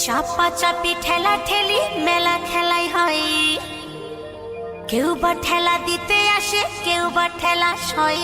চাপা চাপি ঠেলা ঠেলি মেলা খেলাই হয়, কেউ বা ঠেলা দিতে আসে কেউ বা ঠেলা সয়।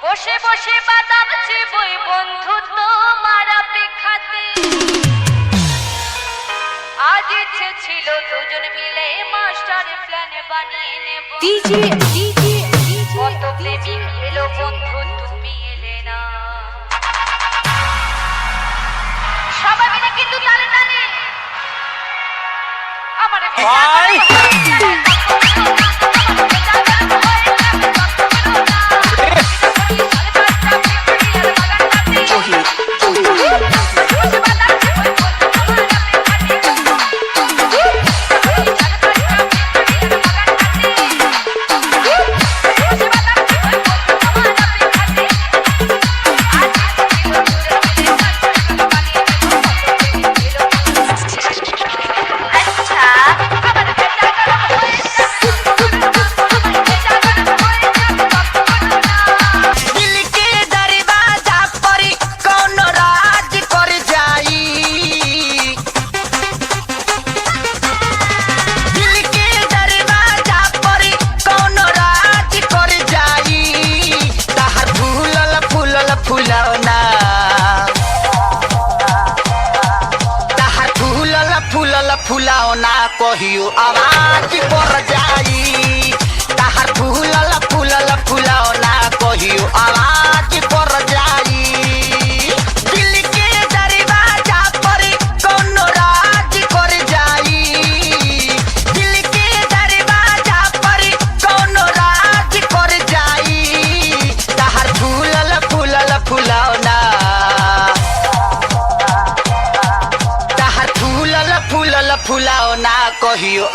বসে বসে বাদাম চিবই বন্ধু তোমার অপেক্ষাতে, আজ ইচ্ছে ছিল দুজন মিলে মাস্টার প্ল্যান বানিয়ে নেব। কত প্রেমিক এলো বন্ধু তুমি এলে না, সবাই মিলে কিন্তু তালে তালে আমার फुलाओ ना कहियो आवाज पर जाई, ताहार फूलल फूलल फुलाओ ना कहियो आवाज पर जाई। दिल के दरवाजा पर कोनो राज कर जाई, दिल के दरवाजा पर कोनो राज कर जाई। ताहार फूलल फूलल फुलाओ ना, फूलल फूलल फुलाओ ना कहियो